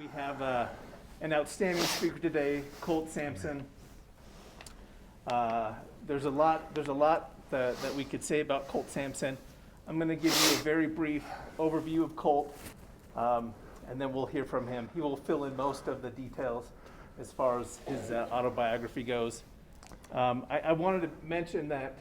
We have an outstanding speaker today, Colt Sampson. There's a lot that we could say about Colt Sampson. I'm going to give you a very brief overview of Colt, and then we'll hear from him. He will fill in most of the details as far as his autobiography goes. I wanted to mention that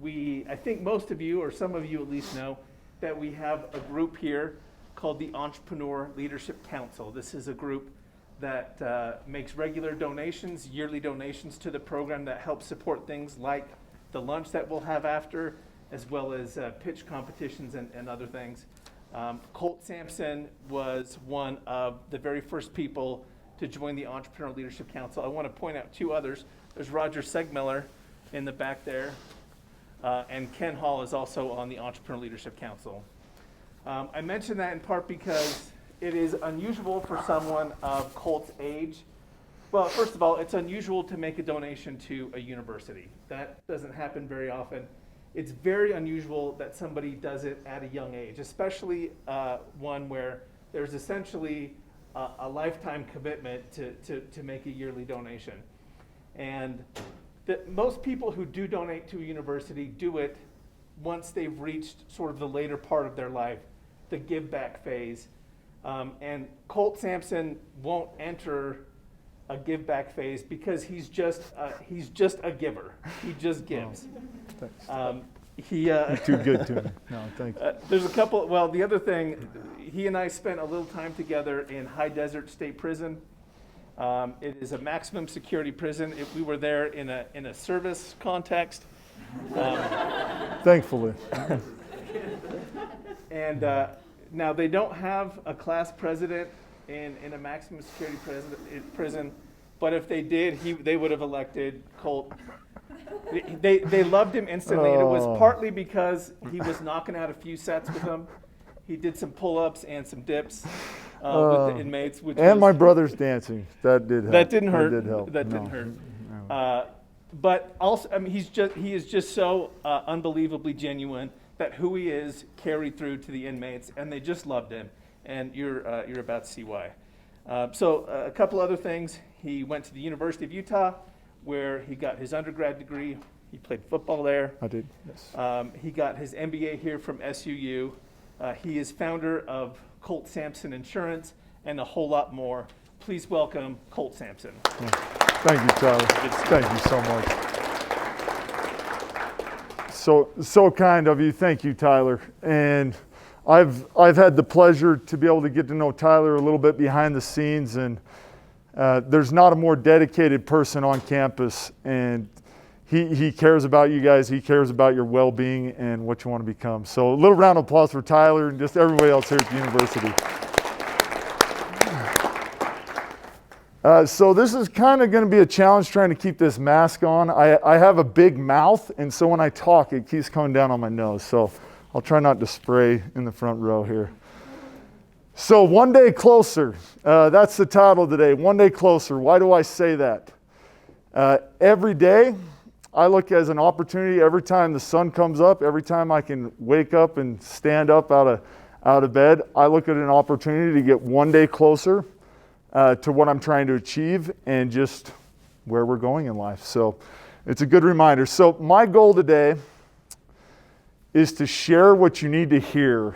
I think most of you, or some of you at least, know that we have a group here called the Entrepreneur Leadership Council. This is a group that makes regular donations, yearly donations to the program that helps support things like the lunch that we'll have after, as well as pitch competitions and other things. Colt Sampson was one of the very first people to join the Entrepreneurial Leadership Council. I want to point out two others. There's Roger Segmiller in the back there, and Ken Hall is also on the Entrepreneurial Leadership Council. I mention that in part because it is unusual for someone of Colt's age. Well, first of all, it's unusual to make a donation to a university. That doesn't happen very often. It's very unusual that somebody does it at a young age, especially one where there's essentially a lifetime commitment to make a yearly donation. And most people who do donate to a university do it once they've reached sort of the later part of their life, the give back phase. And Colt Sampson won't enter a give back phase because he's just a giver. He just gives. You're too good to me. No, thank you. There's a couple. Well, the other thing, he and I spent a little time together in High Desert State Prison. It is a maximum security prison. We were there in a service context. Thankfully. And now they don't have a class president in a maximum security prison, but if they did, they would have elected Colt. They loved him instantly, and it was partly because he was knocking out a few sets with them. He did some pull-ups and some dips with the inmates. My brother's dancing. That did help. That didn't hurt. That did help. That didn't hurt. But also, I mean, he is just so unbelievably genuine that who he is carried through to the inmates, and they just loved him. And you're about to see why. So a couple other things. He went to the University of Utah, where he got his undergrad degree. He played football there. I did, yes. He got his MBA here from SUU. He is founder of Colt Sampson Insurance and a whole lot more. Please welcome Colt Sampson. Yeah. Thank you, Tyler. Thank you so much. So kind of you. Thank you, Tyler. And I've had the pleasure to be able to get to know Tyler a little bit behind the scenes, and there's not a more dedicated person on campus, and he cares about you guys. He cares about your well-being and what you want to become. So a little round of applause for Tyler and just everybody else here at the university. So this is kind of going to be a challenge trying to keep this mask on. I have a big mouth, and so when I talk, it keeps coming down on my nose. So I'll try not to spray in the front row here. So one day closer, that's the title today, One Day Closer. Why do I say that? Every day, I look as an opportunity. Every time the sun comes up, every time I can wake up and stand up out of bed, I look at an opportunity to get one day closer to what I'm trying to achieve and just where we're going in life. So it's a good reminder. So my goal today is to share what you need to hear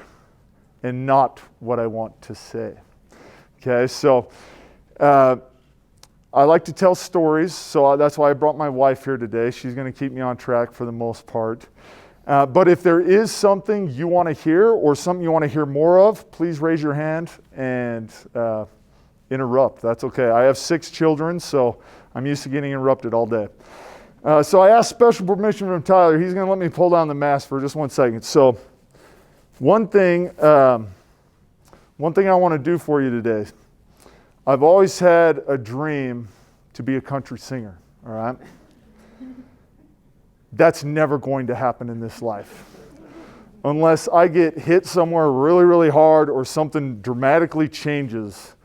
and not what I want to say. Okay, so I like to tell stories, so that's why I brought my wife here today. She's going to keep me on track for the most part. But if there is something you want to hear or something you want to hear more of, please raise your hand and interrupt. That's okay. I have 6 children, so I'm used to getting interrupted all day. So I asked special permission from Tyler. He's going to let me pull down the mask for just 1 second. So one thing I want to do for you today. I've always had a dream to be a country singer, all right? That's never going to happen in this life. Unless I get hit somewhere really, really hard or something dramatically changes,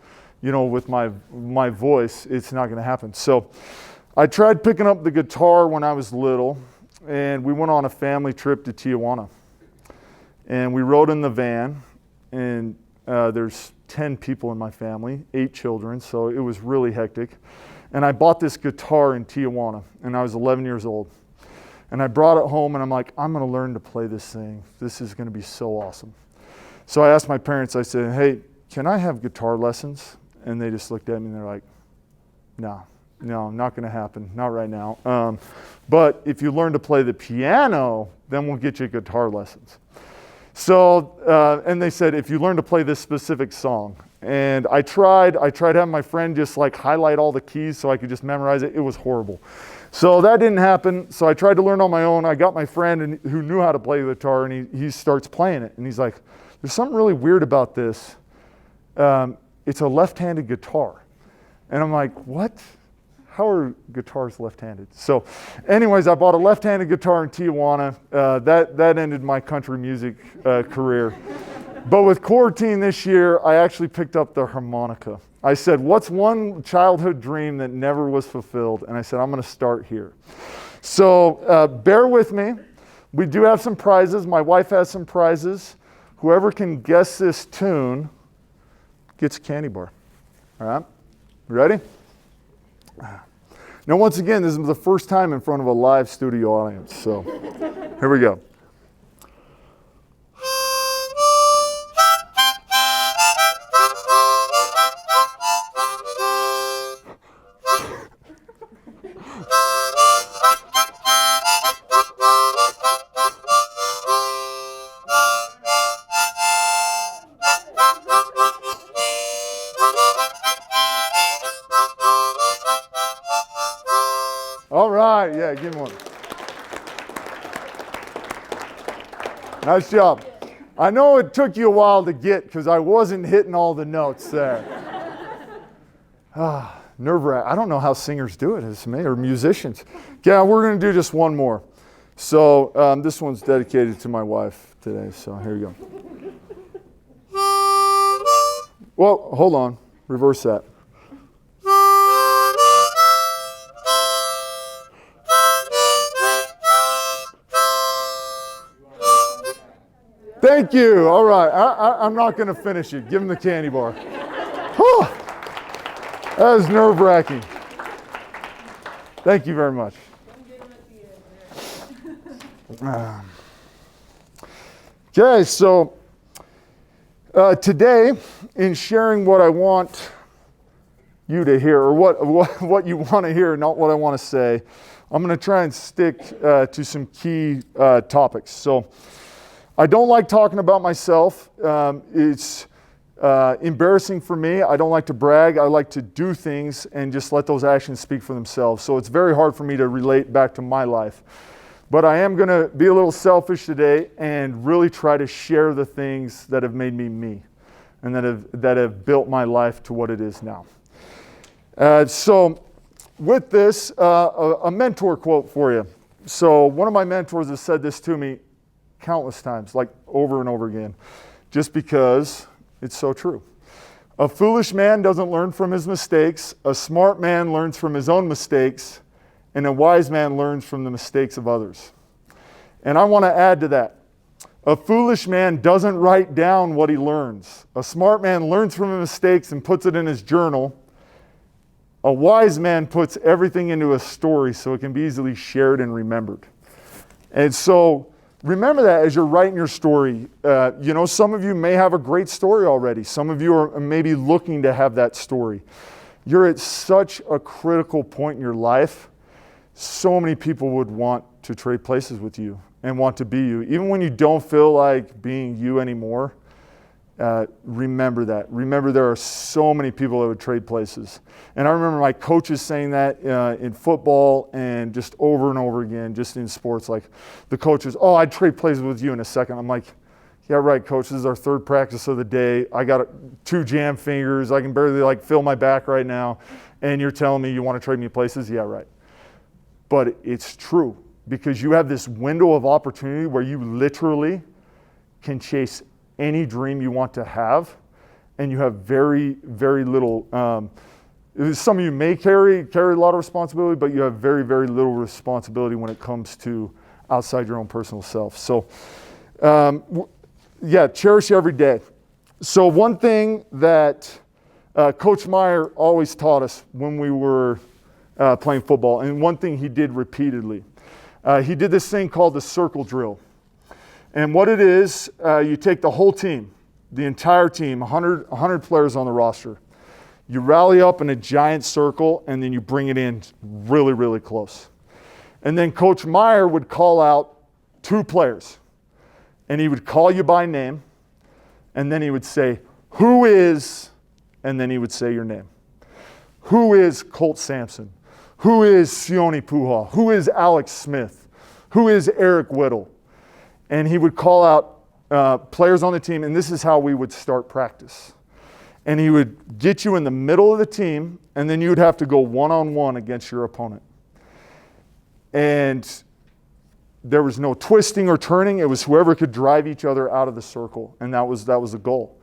with my voice, it's not going to happen. So I tried picking up the guitar when I was little, and we went on a family trip to Tijuana. And we rode in the van, and There's 10 people in my family, 8 children, so it was really hectic. And I bought this guitar in Tijuana, and I was 11 years old. And I brought it home, and I'm like, I'm going to learn to play this thing. This is going to be so awesome. So I asked my parents, I said, hey, can I have guitar lessons? And they just looked at me, and they're like, no, not going to happen, not right now. But if you learn to play the piano, then we'll get you guitar lessons. So, and they said, if you learn to play this specific song. And I tried having my friend just like highlight all the keys so I could just memorize it. It was horrible. So that didn't happen. So I tried to learn on my own. I got my friend who knew how to play the guitar, and he starts playing it. And he's like, there's something really weird about this. It's a left-handed guitar. And I'm like, what? How are guitars left-handed? So anyways, I bought a left-handed guitar in Tijuana. That ended my country music career. But with quarantine this year, I actually picked up the harmonica. I said, what's one childhood dream that never was fulfilled? And I said, I'm going to start here. So bear with me. We do have some prizes. My wife has some prizes. Whoever can guess this tune gets a candy bar. All right? Ready? Now, once again, this is the first time in front of a live studio audience. So here we go. All right, yeah, give him one. Nice job. I know it took you a while to get because I wasn't hitting all the notes there. Nerve-wracking. I don't know how singers do it, it's me, or musicians. Yeah, we're going to do just one more. So this one's dedicated to my wife today, so here you go. Well, hold on. Reverse that. Thank you. All right. I'm not going to finish it. Give him the candy bar. Whew. That was nerve-wracking. Thank you very much. Okay, so today, in sharing what I want you to hear, or what you want to hear, not what I want to say, I'm going to try and stick to some key topics. So I don't like talking about myself. It's embarrassing for me. I don't like to brag. I like to do things and just let those actions speak for themselves. So it's very hard for me to relate back to my life. But I am going to be a little selfish today and really try to share the things that have made me me and that have built my life to what it is now. So with this, a mentor quote for you. So one of my mentors has said this to me countless times, like over and over again, just because it's so true. A foolish man doesn't learn from his mistakes. A smart man learns from his own mistakes. And a wise man learns from the mistakes of others. And I want to add to that. A foolish man doesn't write down what he learns. A smart man learns from his mistakes and puts it in his journal. A wise man puts everything into a story so it can be easily shared and remembered. And so remember that as you're writing your story. Some of you may have a great story already. Some of you are maybe looking to have that story. You're at such a critical point in your life. So many people would want to trade places with you and want to be you. Even when you don't feel like being you anymore, remember that. Remember there are so many people that would trade places. And I remember my coaches saying that in football and just over and over again, just in sports. Like the coaches, oh, I'd trade places with you in a second. I'm like, yeah, right, coach, this is our third practice of the day. I got 2 jam fingers. I can barely feel my back right now. And you're telling me you want to trade me places? Yeah, right. But it's true because you have this window of opportunity where you literally can chase any dream you want to have, and you have very, very little. Some of you may carry a lot of responsibility, but you have very, very little responsibility when it comes to outside your own personal self. So, cherish every day. So one thing that Coach Meyer always taught us when we were playing football, and one thing he did repeatedly, he did this thing called the circle drill. And what it is, you take the whole team, the entire team, 100 players on the roster. You rally up in a giant circle, and then you bring it in really, really close. And then Coach Meyer would call out 2 players, and he would call you by name, and then he would say, "Who is," and then he would say your name. Who is Colt Sampson? Who is Sione Puha? Who is Alex Smith? Who is Eric Whittle? And he would call out players on the team, and this is how we would start practice. And he would get you in the middle of the team, and then you would have to go one-on-one against your opponent. And there was no twisting or turning. It was whoever could drive each other out of the circle, and that was the goal.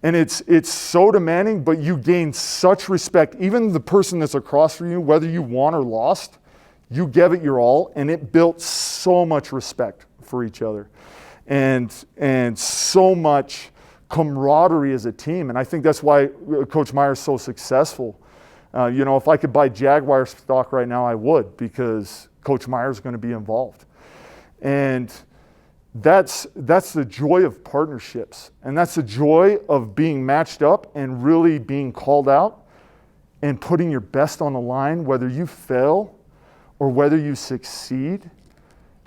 And it's so demanding, but you gain such respect. Even the person that's across from you, whether you won or lost, you gave it your all, and it built so much respect for each other, and so much camaraderie as a team. And I think that's why Coach Meyer is so successful. If I could buy Jaguar stock right now, I would, because Coach Meyer is going to be involved. And that's the joy of partnerships, and that's the joy of being matched up and really being called out and putting your best on the line. Whether you fail or whether you succeed,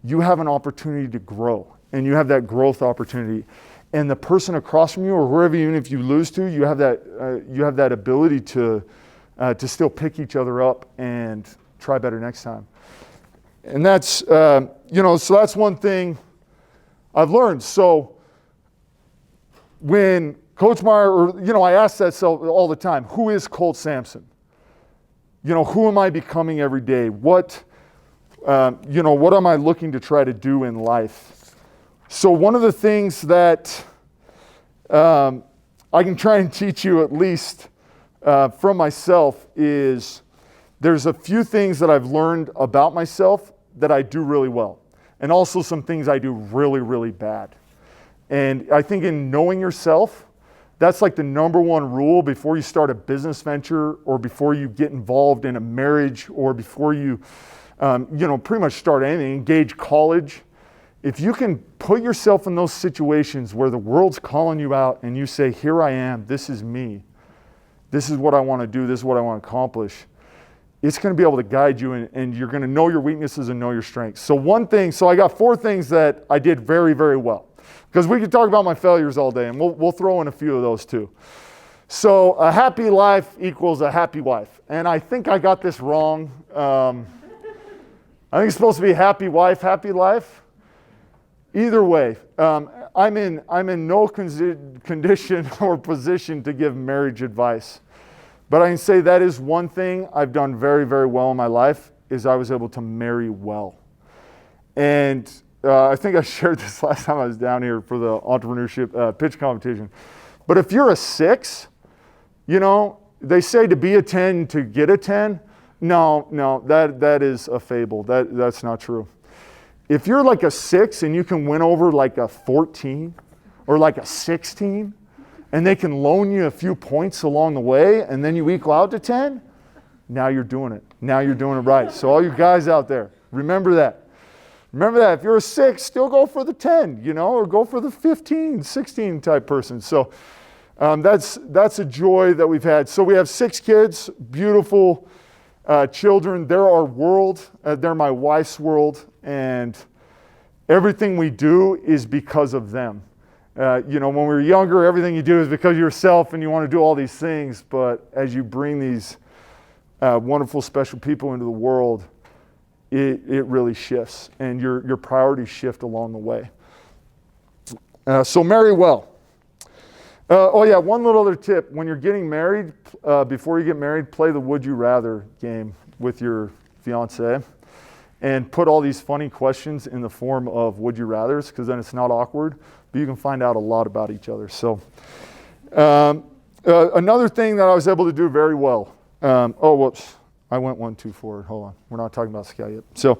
you have an opportunity to grow, and you have that growth opportunity. And the person across from you, or wherever, even if you lose to, you have that ability to still pick each other up and try better next time. And that's so that's one thing I've learned. So when Coach Meyer, I ask that all the time, who is Colt Sampson? Who am I becoming every day? What am I looking to try to do in life? So one of the things that I can try and teach you, at least from myself, is there's a few things that I've learned about myself that I do really well, and also some things I do really, really bad. And I think in knowing yourself, that's like the number one rule before you start a business venture, or before you get involved in a marriage, or before you, pretty much start anything, engage college. If you can put yourself in those situations where the world's calling you out and you say, here I am, this is me, this is what I want to do, this is what I want to accomplish, it's going to be able to guide you, and you're going to know your weaknesses and know your strengths. So I got 4 things that I did very, very well. Because we could talk about my failures all day, and we'll throw in a few of those too. So a happy life equals a happy wife. And I think I got this wrong. I think it's supposed to be happy wife, happy life. Either way, I'm in no condition or position to give marriage advice. But I can say that is one thing I've done very, very well in my life, is I was able to marry well. And I think I shared this last time I was down here for the entrepreneurship pitch competition. But if you're a 6, they say to be a 10 to get a 10. No, that is a fable. That's not true. If you're like a 6 and you can win over like a 14 or like a 16, and they can loan you a few points along the way, and then you equal out to 10, now you're doing it. Now you're doing it right. So all you guys out there, remember that. Remember that. If you're a 6, still go for the 10, or go for the 15, 16 type person. So that's a joy that we've had. So we have 6 kids, beautiful children. They're our world. They're my wife's world. And everything we do is because of them. When we were younger, everything you do is because of yourself, and you want to do all these things. But as you bring these wonderful, special people into the world, it really shifts, and your priorities shift along the way. So marry well. One little other tip. When you're getting married, before you get married, play the Would You Rather game with your fiance, and put all these funny questions in the form of Would You Rathers, because then it's not awkward, but you can find out a lot about each other. So another thing that I was able to do very well. I went 1, 2 forward. Hold on. We're not talking about Scout yet. So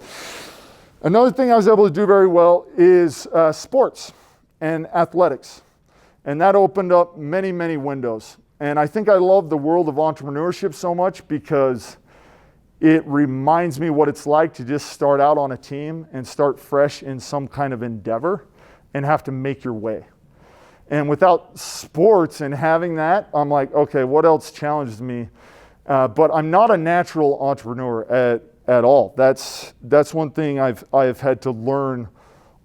another thing I was able to do very well is sports and athletics. And that opened up many, many windows. And I think I love the world of entrepreneurship so much because it reminds me what it's like to just start out on a team and start fresh in some kind of endeavor and have to make your way. And without sports and having that, I'm like, okay, what else challenges me? But I'm not a natural entrepreneur at all. That's one thing I've had to learn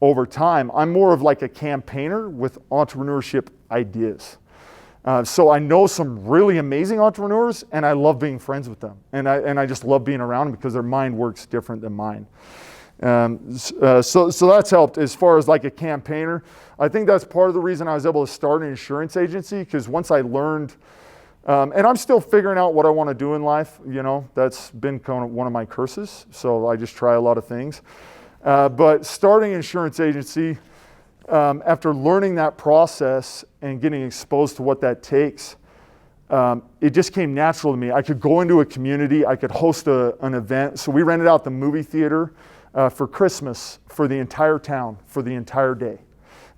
over time. I'm more of like a campaigner with entrepreneurship ideas. So I know some really amazing entrepreneurs, and I love being friends with them. And I just love being around them because their mind works different than mine. So that's helped as far as like a campaigner. I think that's part of the reason I was able to start an insurance agency, because once I learned, and I'm still figuring out what I want to do in life, you know, that's been kind of one of my curses. So I just try a lot of things. But starting an insurance agency, after learning that process and getting exposed to what that takes, it just came natural to me. I could go into a community, I could host an event. So we rented out the movie theater for Christmas for the entire town for the entire day.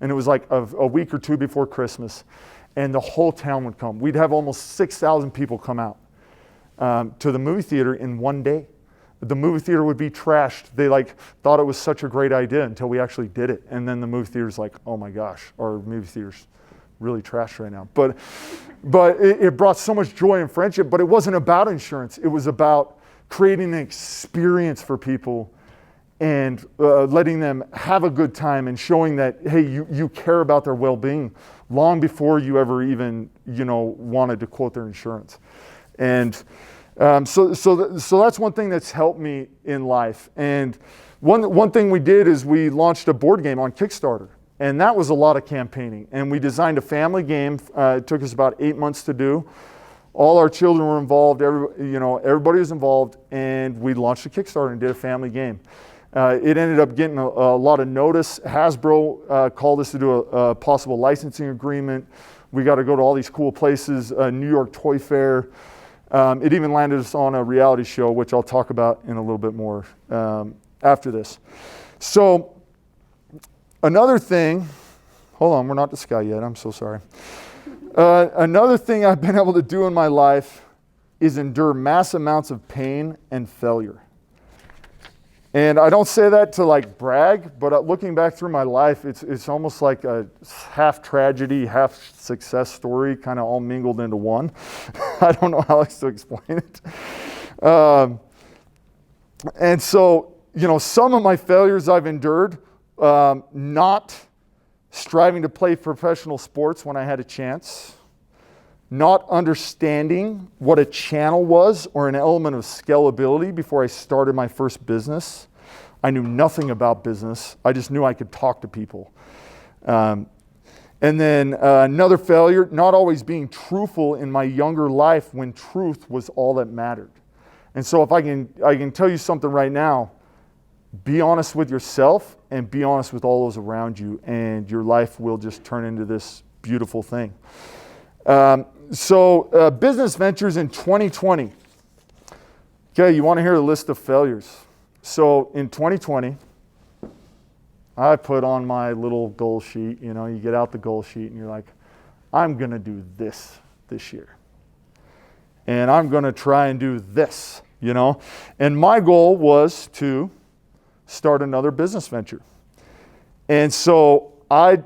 And it was like a week or two before Christmas, and the whole town would come. We'd have almost 6,000 people come out to the movie theater in one day. The movie theater would be trashed. They thought it was such a great idea until we actually did it. And then the movie theater's like, oh my gosh, our movie theater's really trashed right now. But it brought so much joy and friendship, but it wasn't about insurance. It was about creating an experience for people and letting them have a good time and showing that, hey, you care about their well-being long before you ever even, wanted to quote their insurance. And so that's one thing that's helped me in life. And one thing we did is we launched a board game on Kickstarter, and that was a lot of campaigning. And we designed a family game. It took us about 8 months to do. All our children were involved. Everybody was involved, and we launched a Kickstarter and did a family game. It ended up getting a lot of notice. Hasbro called us to do a possible licensing agreement. We got to go to all these cool places, New York Toy Fair. It even landed us on a reality show, which I'll talk about in a little bit more after this. So another thing, hold on, we're not to Sky yet, I'm so sorry. Another thing I've been able to do in my life is endure mass amounts of pain and failure. And I don't say that to brag, but looking back through my life, it's almost like a half tragedy, half success story, kind of all mingled into one. I don't know how else to explain it. And so, some of my failures I've endured, not striving to play professional sports when I had a chance, not understanding what a channel was or an element of scalability before I started my first business. I knew nothing about business. I just knew I could talk to people. And then another failure, not always being truthful in my younger life when truth was all that mattered. And so if I can tell you something right now, be honest with yourself and be honest with all those around you, and your life will just turn into this beautiful thing. So business ventures in 2020. Okay, you want to hear a list of failures. So in 2020, I put on my little goal sheet. You get out the goal sheet and you're like, I'm going to do this year. And I'm going to try and do this, And my goal was to start another business venture. And so I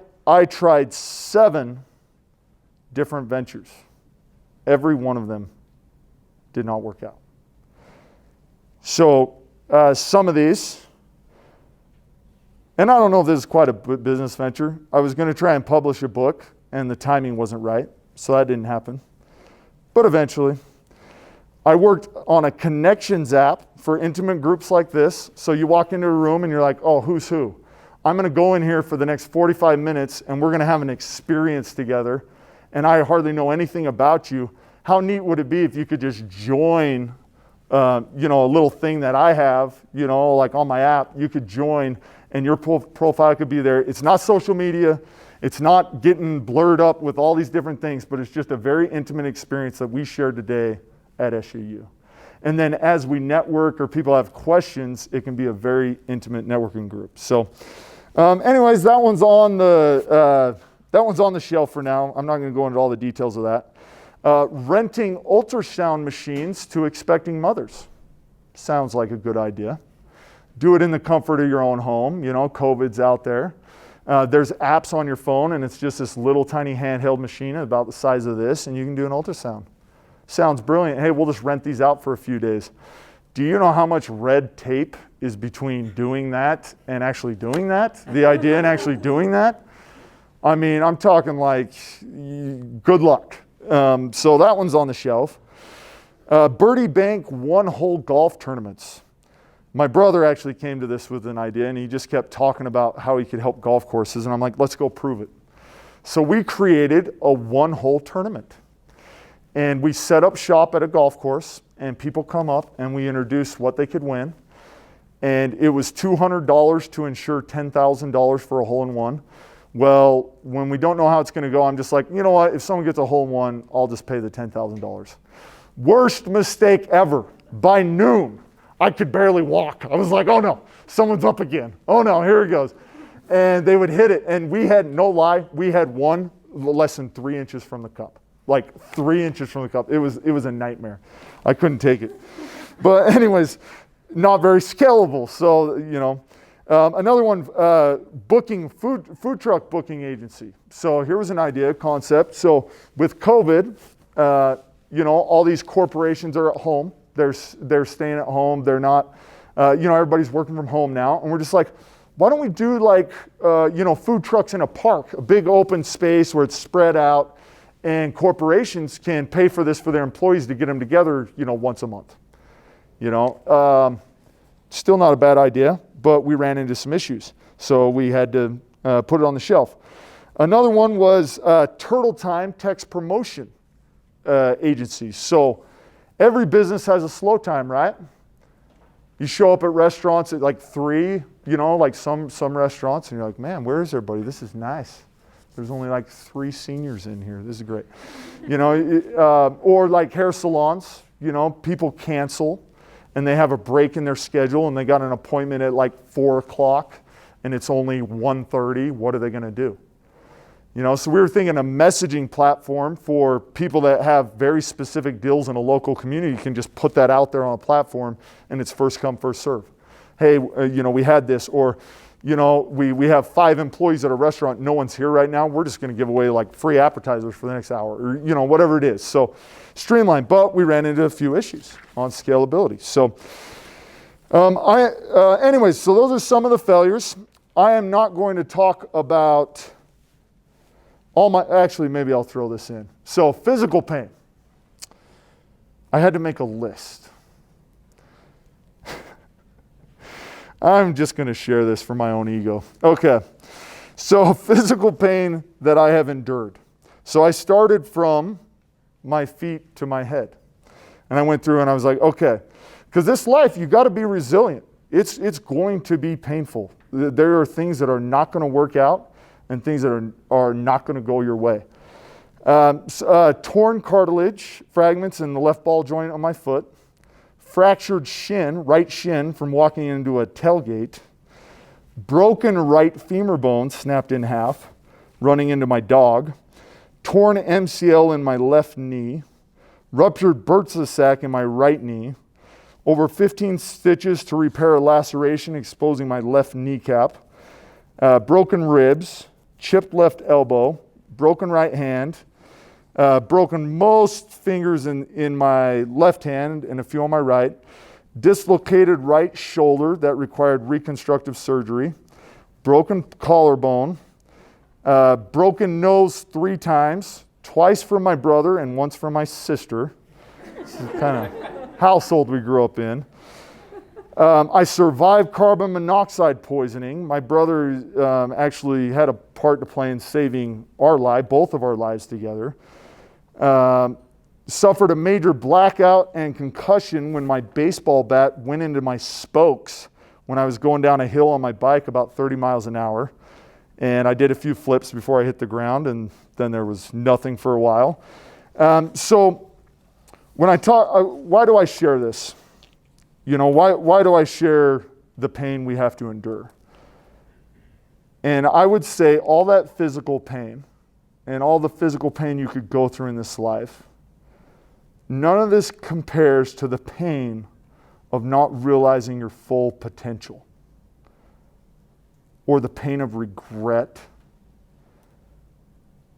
tried 7 different ventures. Every one of them did not work out. So some of these, and I don't know if this is quite a business venture. I was going to try and publish a book, and the timing wasn't right, so that didn't happen. But eventually, I worked on a connections app for intimate groups like this. So you walk into a room and you're like, oh, who's who? I'm going to go in here for the next 45 minutes, and we're going to have an experience together. And I hardly know anything about you. How neat would it be if you could just join, a little thing that I have, like on my app, you could join and your profile could be there. It's not social media. It's not getting blurred up with all these different things, but it's just a very intimate experience that we shared today at SUU. And then as we network or people have questions, it can be a very intimate networking group. So anyways, that one's on the That one's on the shelf for now. I'm not going to go into all the details of that. Renting ultrasound machines to expecting mothers. Sounds like a good idea. Do it in the comfort of your own home. You know, COVID's out there. There's apps on your phone, and it's just this little tiny handheld machine about the size of this, and you can do an ultrasound. Sounds brilliant. Hey, we'll just rent these out for a few days. Do you know how much red tape is between doing that and actually doing that? The idea and actually doing that? I mean, I'm talking like, good luck. So that one's on the shelf. Birdie Bank one-hole golf tournaments. My brother actually came to this with an idea, and he just kept talking about how he could help golf courses, and I'm like, let's go prove it. So we created a one-hole tournament. And we set up shop at a golf course, and people come up, and we introduce what they could win. And it was $200 to insure $10,000 for a hole-in-one. Well, when we don't know how it's going to go, I'm just like, you know what? If someone gets a hole-in-one, I'll just pay the $10,000. Worst mistake ever. By noon, I could barely walk. I was like, oh no, someone's up again. Oh no, here it goes. And they would hit it. And we had, no lie, we had one less than 3 inches from the cup. Like 3 inches from the cup. It was a nightmare. I couldn't take it. But anyways, not very scalable. So, you know. Another one, booking, food truck booking agency. So here was an idea, concept. So with COVID, you know, all these corporations are at home. They're staying at home. They're not, you know, everybody's working from home now. And we're just like, why don't we do like, you know, food trucks in a park, a big open space where it's spread out, and corporations can pay for this for their employees to get them together, you know, once a month. You know, still not a bad idea, but we ran into some issues. So we had to put it on the shelf. Another one was Turtle Time text promotion agencies. So every business has a slow time, right? You show up at restaurants at like 3, you know, like some restaurants, and you're like, man, where is everybody? This is nice. There's only like 3 seniors in here. This is great. You know, or like hair salons, you know, people cancel and they have a break in their schedule and they got an appointment at like 4 o'clock and it's only 1:30. What are they going to do? You know, so we were thinking a messaging platform for people that have very specific deals in a local community. You can just put that out there on a platform and it's first come, first serve. Hey, you know, we had this, or, you know, we have 5 employees at a restaurant. No one's here right now. We're just going to give away like free appetizers for the next hour, or, you know, whatever it is. So streamline, but we ran into a few issues on scalability. So anyways, so those are some of the failures. I am not going to talk about actually, maybe I'll throw this in. So physical pain. I had to make a list. I'm just going to share this for my own ego. Okay. So physical pain that I have endured. So I started from my feet to my head. And I went through and I was like, okay, because this life, you got to be resilient. It's going to be painful. There are things that are not going to work out and things that are not going to go your way. Torn cartilage fragments in the left ball joint on my foot. Fractured shin, right shin, from walking into a tailgate. Broken right femur bone snapped in half, running into my dog. Torn MCL in my left knee. Ruptured bursa sac in my right knee. Over 15 stitches to repair a laceration exposing my left kneecap. Broken ribs. Chipped left elbow. Broken right hand. Broken most fingers in my left hand and a few on my right. Dislocated right shoulder that required reconstructive surgery. Broken collarbone. Broken nose 3 times, twice from my brother and once from my sister. This is the kind of household we grew up in. I survived carbon monoxide poisoning. My brother actually had a part to play in saving our life, both of our lives together. Suffered a major blackout and concussion when my baseball bat went into my spokes when I was going down a hill on my bike about 30 miles an hour. And I did a few flips before I hit the ground, and then there was nothing for a while. So when I talk, why do I share this? You know, why do I share the pain we have to endure? And I would say all that physical pain and all the physical pain you could go through in this life, none of this compares to the pain of not realizing your full potential, or the pain of regret,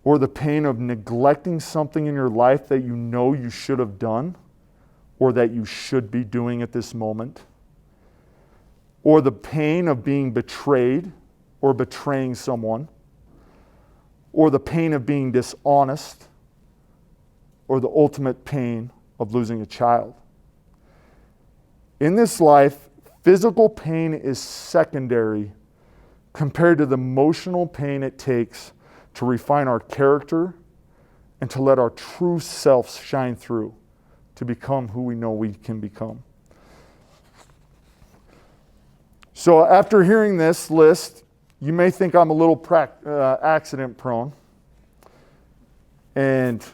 or the pain of neglecting something in your life that you know you should have done, or that you should be doing at this moment, or the pain of being betrayed or betraying someone, or the pain of being dishonest, or the ultimate pain of losing a child. In this life, physical pain is secondary compared to the emotional pain it takes to refine our character and to let our true selves shine through to become who we know we can become. So after hearing this list, you may think I'm a little accident prone. And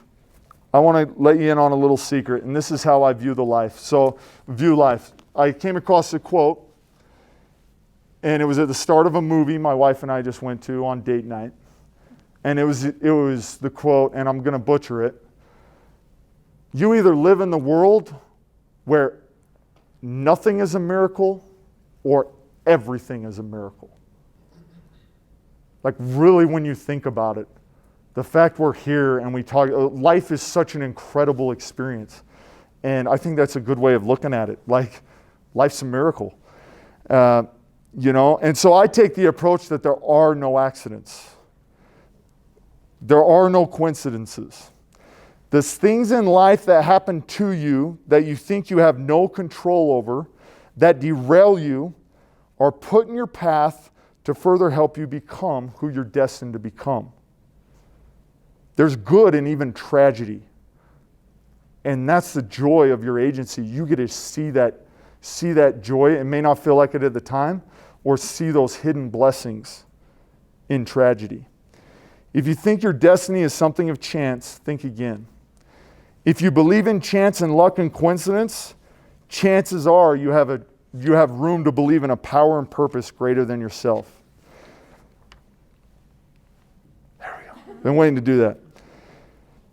I want to let you in on a little secret, and this is how I view life. I came across a quote, and it was at the start of a movie my wife and I just went to on date night. And it was the quote, and I'm going to butcher it. You either live in the world where nothing is a miracle or everything is a miracle. Like really, when you think about it, the fact we're here and we talk, life is such an incredible experience. And I think that's a good way of looking at it. Like, life's a miracle. And so I take the approach that there are no accidents. There are no coincidences. There's things in life that happen to you that you think you have no control over, that derail you, or put in your path to further help you become who you're destined to become. There's good in even tragedy. And that's the joy of your agency. You get to see that joy. It may not feel like it at the time, or see those hidden blessings in tragedy. If you think your destiny is something of chance, think again. If you believe in chance and luck and coincidence, chances are you have room to believe in a power and purpose greater than yourself. There we go. Been waiting to do that.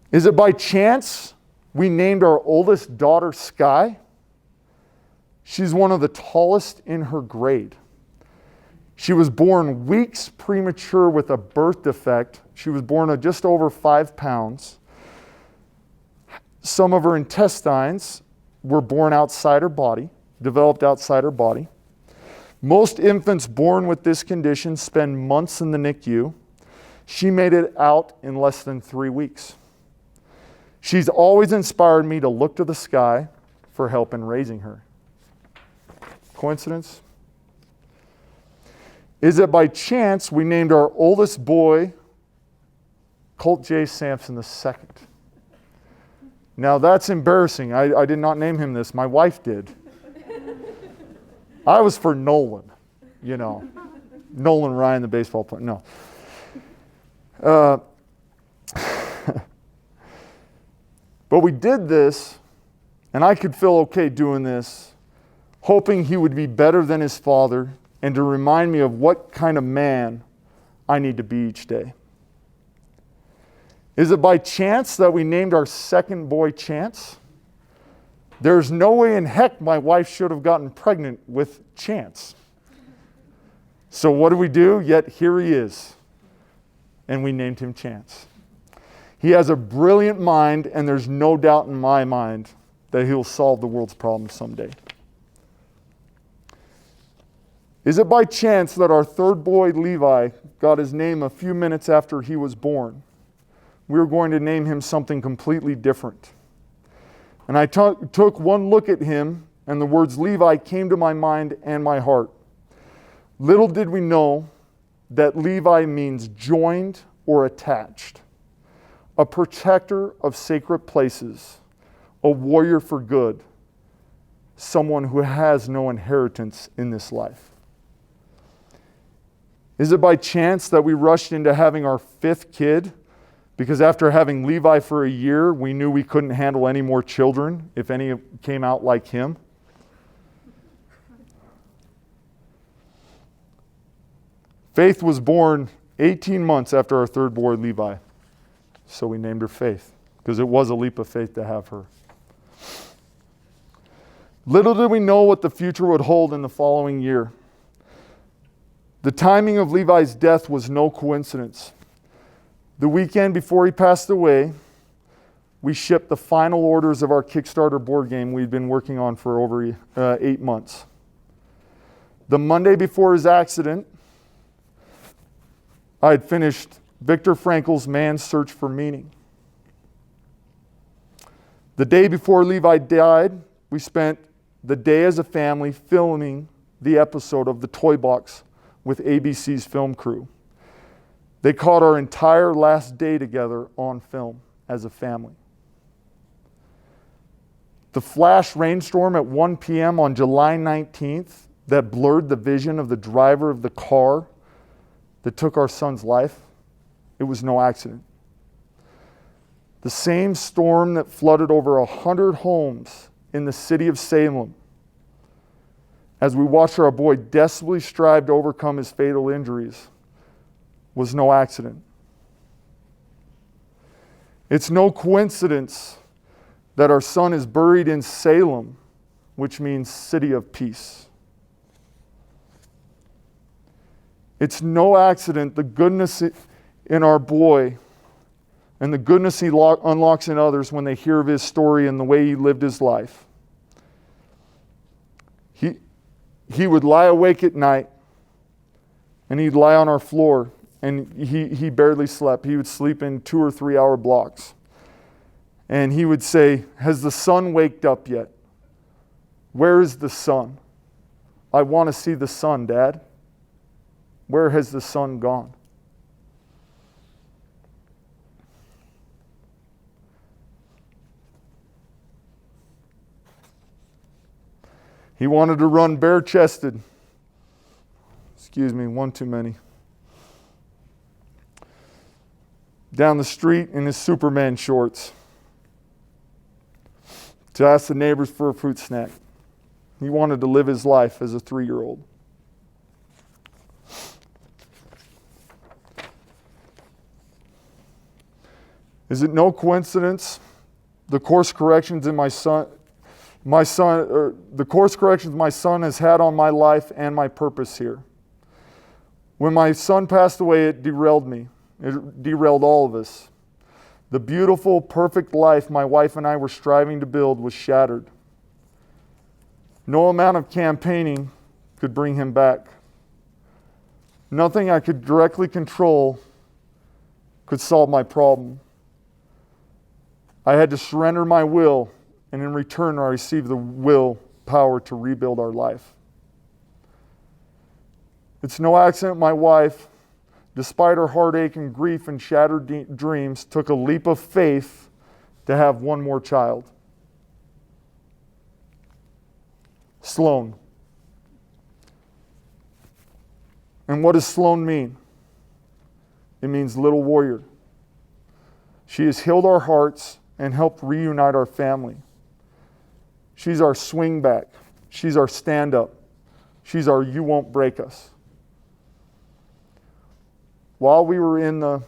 Is it by chance we named our oldest daughter Sky? She's one of the tallest in her grade. She was born weeks premature with a birth defect. She was born at just over 5 pounds. Some of her intestines were born outside her body, developed outside her body. Most infants born with this condition spend months in the NICU. She made it out in less than 3 weeks. She's always inspired me to look to the sky for help in raising her. Coincidence? Is it by chance we named our oldest boy Colt Sampson II? Now that's embarrassing. I did not name him this. My wife did. I was for Nolan, Nolan Ryan, the baseball player. No. But we did this, and I could feel okay doing this, hoping he would be better than his father and to remind me of what kind of man I need to be each day. Is it by chance that we named our second boy Chance? There's no way in heck my wife should have gotten pregnant with Chance. So what do? Yet here he is. And we named him Chance. He has a brilliant mind, and there's no doubt in my mind that he'll solve the world's problems someday. Is it by chance that our third boy, Levi, got his name a few minutes after he was born? We were going to name him something completely different. And I took one look at him, and the words Levi came to my mind and my heart. Little did we know that Levi means joined or attached, a protector of sacred places, a warrior for good, someone who has no inheritance in this life. Is it by chance that we rushed into having our 5th kid because after having Levi for a year, we knew we couldn't handle any more children if any came out like him? Faith was born 18 months after our third boy, Levi. So we named her Faith, because it was a leap of faith to have her. Little did we know what the future would hold in the following year. The timing of Levi's death was no coincidence. The weekend before he passed away, we shipped the final orders of our Kickstarter board game we'd been working on for over 8 months. The Monday before his accident, I had finished Viktor Frankl's Man's Search for Meaning. The day before Levi died, we spent the day as a family filming the episode of The Toy Box with ABC's film crew. They caught our entire last day together on film as a family. The flash rainstorm at 1 p.m. on July 19th that blurred the vision of the driver of the car that took our son's life, it was no accident. The same storm that flooded over 100 homes in the city of Salem, as we watched our boy desperately strive to overcome his fatal injuries, was no accident. It's no coincidence that our son is buried in Salem, which means city of peace. It's no accident the goodness in our boy and the goodness he unlocks in others when they hear of his story and the way he lived his life. He would lie awake at night, and he'd lie on our floor, and he barely slept. He would sleep in 2 or 3 hour blocks. And he would say, "Has the sun waked up yet? Where is the sun? I want to see the sun, Dad. Where has the sun gone?" He wanted to run bare-chested. Excuse me, one too many. Down the street in his Superman shorts to ask the neighbors for a fruit snack. He wanted to live his life as a 3-year-old. Is it no coincidence the course corrections my son has had on my life and my purpose here? When my son passed away, it derailed me. It derailed all of us. The beautiful, perfect life my wife and I were striving to build was shattered. No amount of campaigning could bring him back. Nothing I could directly control could solve my problem. I had to surrender my will, and in return I received the will power to rebuild our life. It's no accident my wife, despite her heartache and grief and shattered dreams, took a leap of faith to have one more child. Sloan. And what does Sloan mean? It means little warrior. She has healed our hearts and helped reunite our family. She's our swing back. She's our stand up. She's our you won't break us. While we were in the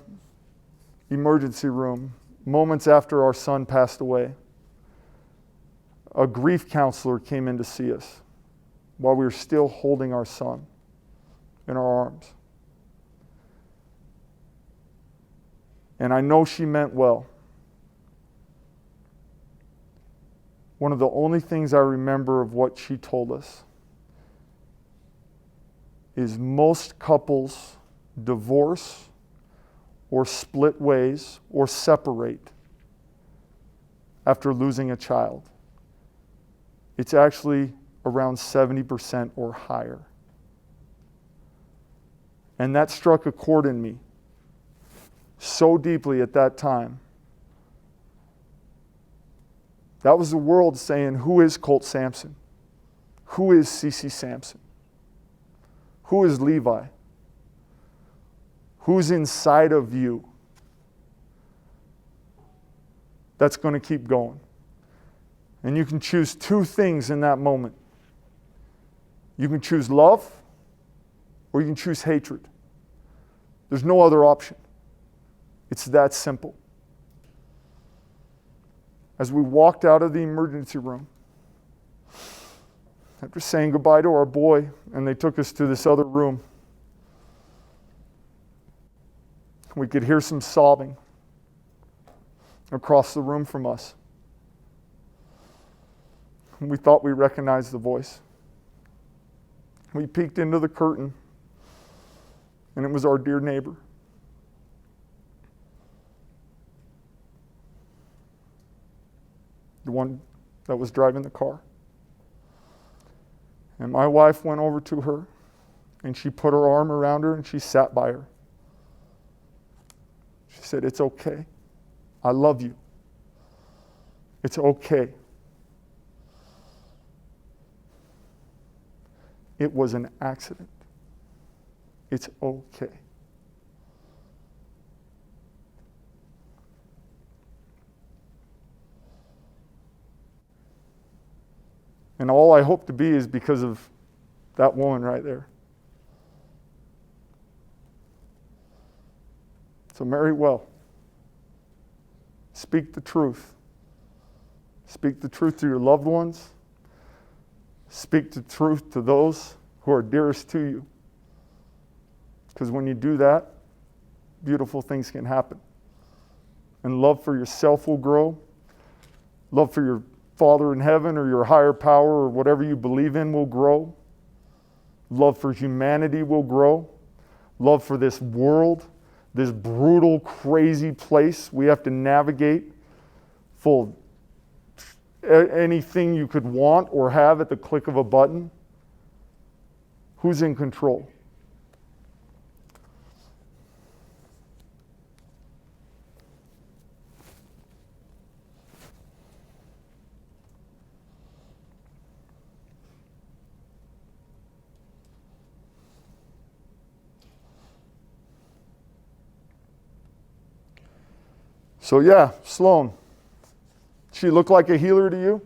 emergency room, moments after our son passed away, a grief counselor came in to see us while we were still holding our son in our arms. And I know she meant well. One of the only things I remember of what she told us is most couples divorce or split ways or separate after losing a child. It's actually around 70% or higher. And that struck a chord in me so deeply at that time. That was the world saying, who is Colt Sampson? Who is CeCe Sampson? Who is Levi? Who's inside of you that's going to keep going? And you can choose two things in that moment. You can choose love or you can choose hatred. There's no other option. It's that simple. as we walked out of the emergency room, after saying goodbye to our boy, and they took us to this other room, we could hear some sobbing across the room from us. We thought we recognized the voice. We peeked into the curtain, and it was our dear neighbor. The one that was driving the car. And my wife went over to her, and she put her arm around her, and she sat by her. She said, "It's okay. I love you. It's okay. It was an accident. It's okay." And all I hope to be is because of that woman right there. So marry well. Speak the truth. Speak the truth to your loved ones. Speak the truth to those who are dearest to you. Because when you do that, beautiful things can happen. And love for yourself will grow. Love for your Father in heaven or your higher power or whatever you believe in will grow. Love for humanity will grow. Love for this world, this brutal, crazy place we have to navigate, full of anything you could want or have at the click of a button. Who's in control? So yeah, Sloan, she look like a healer to you?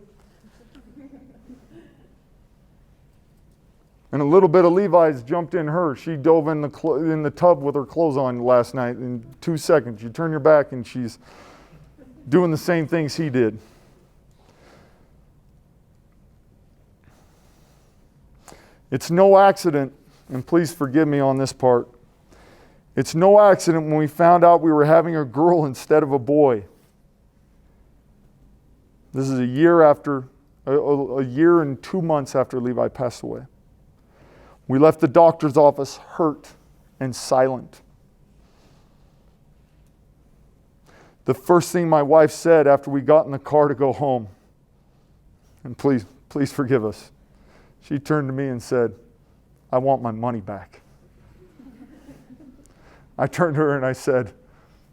And a little bit of Levi's jumped in her. She dove in the tub with her clothes on last night in 2 seconds. You turn your back and she's doing the same things he did. It's no accident, and please forgive me on this part, it's no accident when we found out we were having a girl instead of a boy. This is a year and 2 months after Levi passed away. We left the doctor's office hurt and silent. The first thing my wife said after we got in the car to go home, and please forgive us, she turned to me and said, "I want my money back." I turned to her and I said,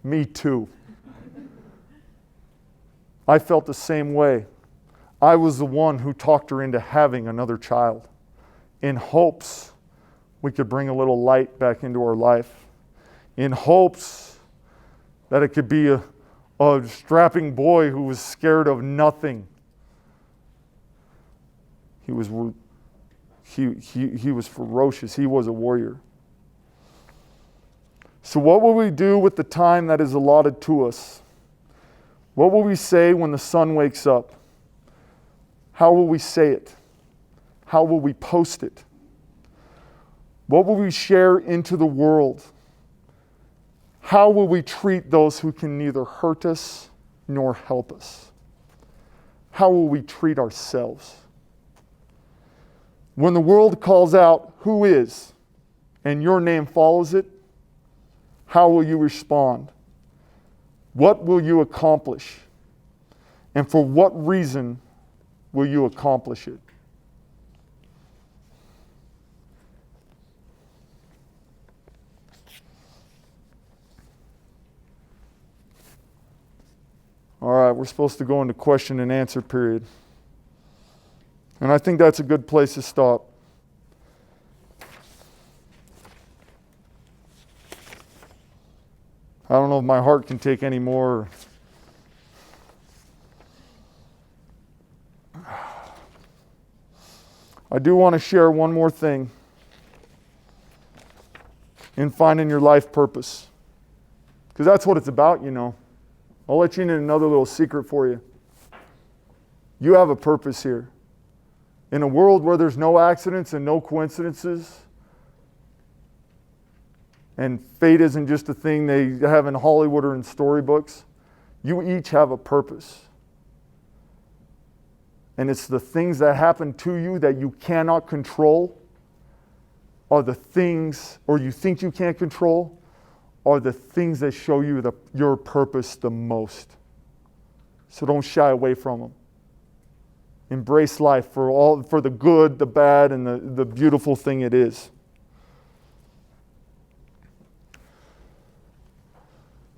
"Me too." I felt the same way. I was the one who talked her into having another child in hopes we could bring a little light back into her life, in hopes that it could be a strapping boy who was scared of nothing. He was ferocious. He was a warrior. So what will we do with the time that is allotted to us? What will we say when the sun wakes up? How will we say it? How will we post it? What will we share into the world? How will we treat those who can neither hurt us nor help us? How will we treat ourselves? When the world calls out, "Who is?" and your name follows it, how will you respond? What will you accomplish? And for what reason will you accomplish it? All right, we're supposed to go into question and answer period. And I think that's a good place to stop. I don't know if my heart can take any more. I do want to share one more thing in finding your life purpose. Because that's what it's about, you know. I'll let you in another little secret for you. You have a purpose here. In a world where there's no accidents and no coincidences, and fate isn't just a thing they have in Hollywood or in storybooks, you each have a purpose. And it's the things that happen to you that you cannot control, are the things, or you think you can't control, are the things that show you your purpose the most. So don't shy away from them. Embrace life for the good, the bad, and the beautiful thing it is.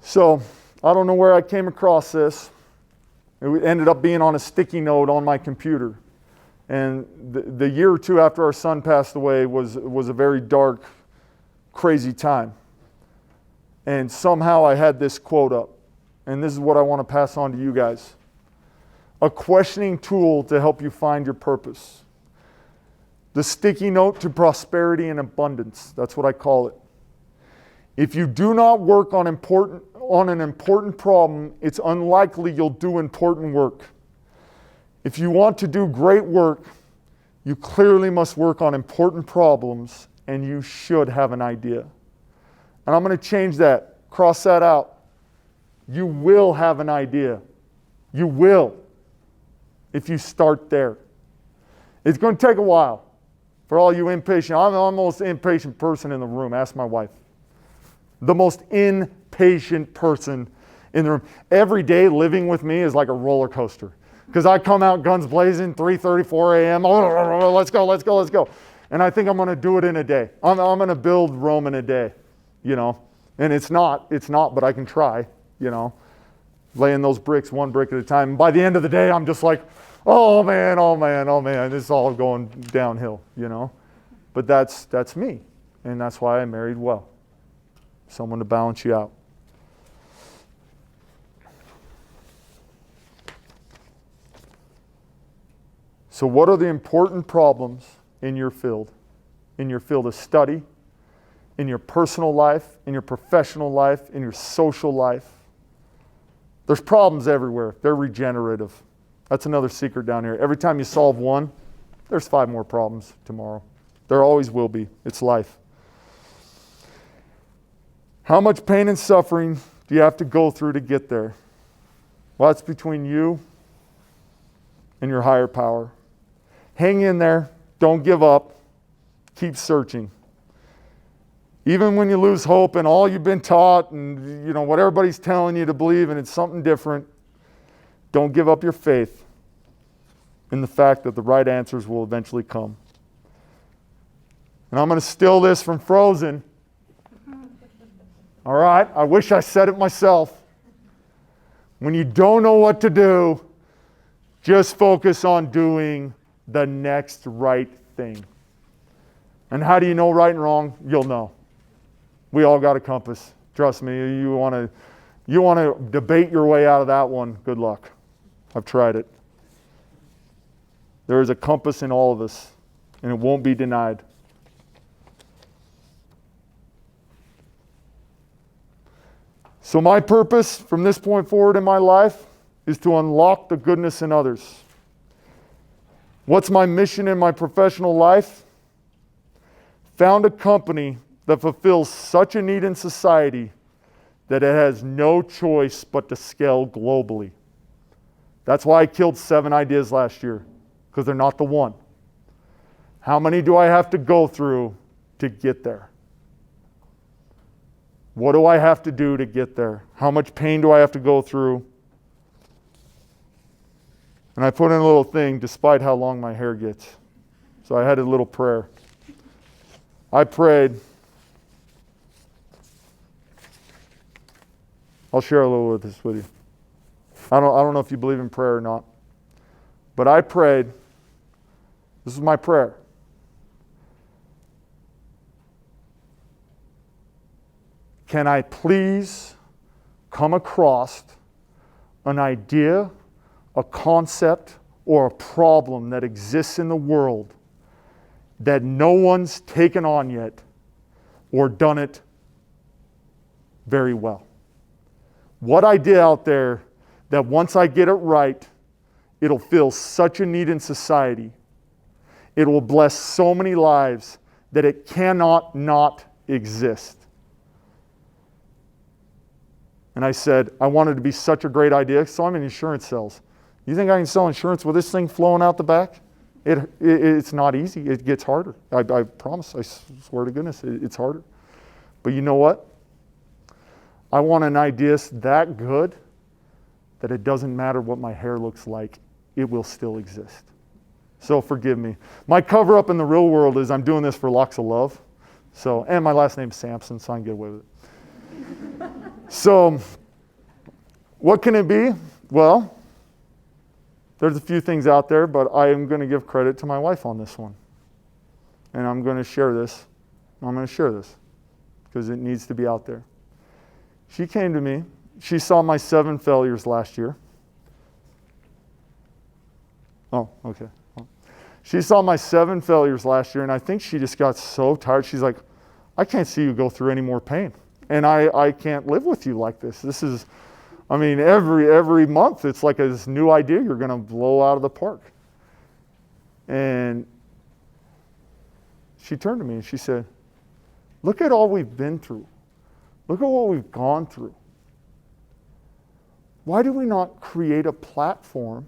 So, I don't know where I came across this. It ended up being on a sticky note on my computer. And the year or two after our son passed away was a very dark, crazy time. And somehow I had this quote up. And this is what I want to pass on to you guys. A questioning tool to help you find your purpose. The sticky note to prosperity and abundance. That's what I call it. If you do not work on an important problem, it's unlikely you'll do important work. If you want to do great work, you clearly must work on important problems, and you should have an idea. And I'm going to change that. Cross that out. You will have an idea. You will. If you start there. It's going to take a while. For all you impatient, I'm the most impatient person in the room. Ask my wife. The most impatient person in the room. Every day living with me is like a roller coaster. Because I come out guns blazing, 3:30, 4 a.m. Let's go. And I think I'm going to do it in a day. I'm going to build Rome in a day, you know. And it's not, but I can try, you know. Laying those bricks one brick at a time. And by the end of the day, I'm just like, oh man, this is all going downhill, you know. But that's me. And that's why I married well. Someone to balance you out. So what are the important problems in your field? In your field of study, in your personal life, in your professional life, in your social life? There's problems everywhere. They're regenerative. That's another secret down here. Every time you solve one, there's 5 more problems tomorrow. There always will be. It's life. How much pain and suffering do you have to go through to get there? Well, that's between you and your higher power. Hang in there. Don't give up. Keep searching. Even when you lose hope and all you've been taught and you know what everybody's telling you to believe and it's something different, don't give up your faith in the fact that the right answers will eventually come. And I'm going to steal this from Frozen. All right, I wish I said it myself. When you don't know what to do, just focus on doing the next right thing. And how do you know right and wrong? You'll know. We all got a compass. Trust me, you want to debate your way out of that one, good luck. I've tried it. There is a compass in all of us, and it won't be denied. So my purpose from this point forward in my life is to unlock the goodness in others. What's my mission in my professional life? Found a company that fulfills such a need in society that it has no choice but to scale globally. That's why I killed 7 ideas last year, because they're not the one. How many do I have to go through to get there? What do I have to do to get there? How much pain do I have to go through? And I put in a little thing, despite how long my hair gets. So I had a little prayer. I prayed. I'll share a little of this with you. I don't know if you believe in prayer or not. But I prayed. This is my prayer. Can I please come across an idea, a concept, or a problem that exists in the world that no one's taken on yet or done it very well? What idea out there that once I get it right, it'll fill such a need in society. It will bless so many lives that it cannot not exist. And I said, I wanted it to be such a great idea, so I'm in insurance sales. You think I can sell insurance with this thing flowing out the back? It's not easy. It gets harder. I promise. I swear to goodness, it's harder. But you know what? I want an idea that good that it doesn't matter what my hair looks like. It will still exist. So forgive me. My cover up in the real world is I'm doing this for lots of love. So, and my last name's Sampson, so I can get away with it. So, what can it be? Well, there's a few things out there, but I am going to give credit to my wife on this one. And I'm going to share this. I'm going to share this because it needs to be out there. She came to me. She saw my 7 failures last year. Oh, okay. She saw my 7 failures last year, and I think she just got so tired. She's like, I can't see you go through any more pain. And I can't live with you like this. This is, I mean, every month it's like this new idea you're going to blow out of the park. And she turned to me and she said, look at all we've been through. Look at what we've gone through. Why do we not create a platform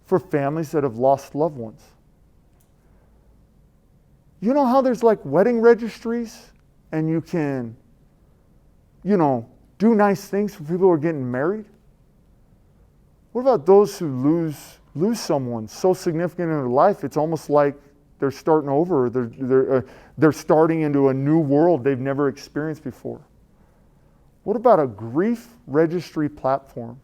for families that have lost loved ones? You know how there's like wedding registries and you can, do nice things for people who are getting married? What about those who lose someone so significant in their life, it's almost like they're starting over, or they're starting into a new world they've never experienced before? What about a grief registry platform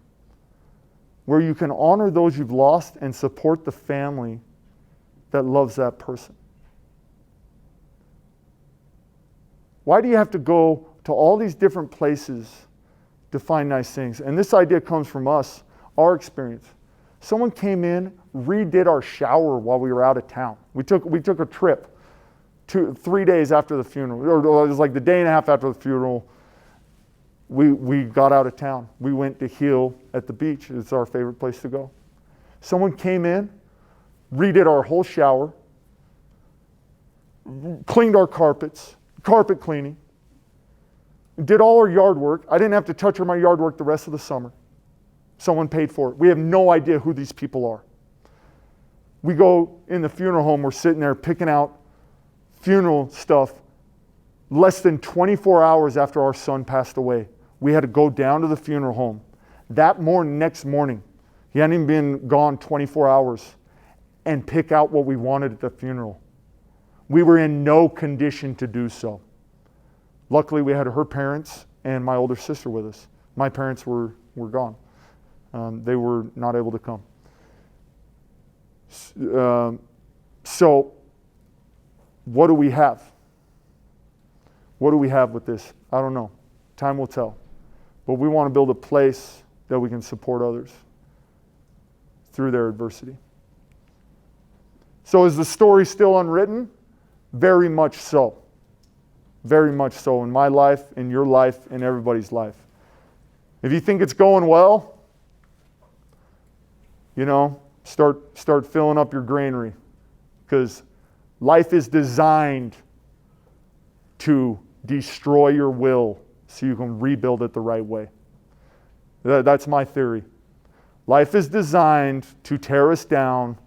where you can honor those you've lost and support the family that loves that person? Why do you have to go to all these different places to find nice things? And this idea comes from us, our experience. Someone came in, redid our shower while we were out of town. We took a trip 3 days after the funeral, or it was like the day and a half after the funeral. We got out of town. We went to heal at the beach. It's our favorite place to go. Someone came in, redid our whole shower, cleaned our carpets, carpet cleaning, did all our yard work. I didn't have to touch my yard work the rest of the summer. Someone paid for it. We have no idea who these people are. We go in the funeral home, we're sitting there picking out funeral stuff. Less than 24 hours after our son passed away, we had to go down to the funeral home. Next morning, he hadn't even been gone 24 hours, and pick out what we wanted at the funeral. We were in no condition to do so. Luckily, we had her parents and my older sister with us. My parents were gone. They were not able to come. So, what do we have? What do we have with this? I don't know. Time will tell. But we want to build a place that we can support others through their adversity. So is the story still unwritten? Very much so. Very much so in my life, in your life, in everybody's life. If you think it's going well, start filling up your granary, because life is designed to destroy your will so you can rebuild it the right way. That's my theory. Life is designed to tear us down,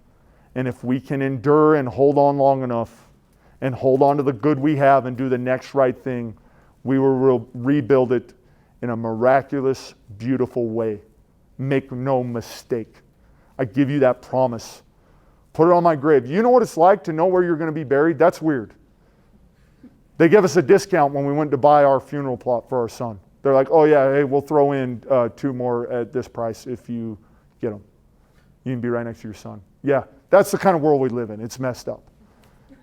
and if we can endure and hold on long enough and hold on to the good we have and do the next right thing, we will rebuild it in a miraculous, beautiful way. Make no mistake. I give you that promise. Put it on my grave. You know what it's like to know where you're going to be buried? That's weird. They gave us a discount when we went to buy our funeral plot for our son. They're like, oh yeah, hey, we'll throw in 2 more at this price if you get them. You can be right next to your son. Yeah, that's the kind of world we live in. It's messed up.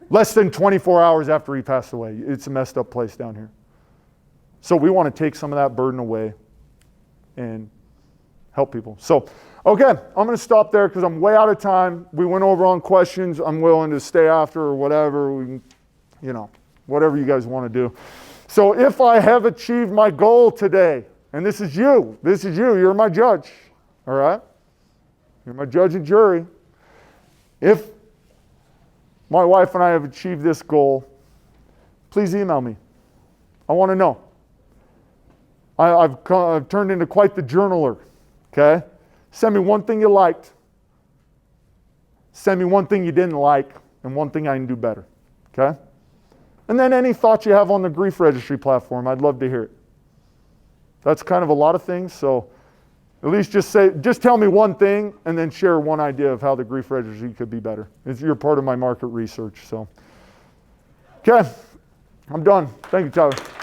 Less than 24 hours after he passed away. It's a messed up place down here. So we want to take some of that burden away and help people. So, okay, I'm going to stop there because I'm way out of time. We went over on questions. I'm willing to stay after or whatever. Whatever you guys want to do. So if I have achieved my goal today, and this is you, you're my judge, all right? You're my judge and jury. If my wife and I have achieved this goal, please email me. I want to know. I've turned into quite the journaler, okay? Send me one thing you liked. Send me one thing you didn't like and one thing I can do better, okay? And then any thoughts you have on the grief registry platform, I'd love to hear it. That's kind of a lot of things, so at least just tell me one thing and then share one idea of how the grief registry could be better. You're part of my market research, so. Okay, I'm done. Thank you, Tyler.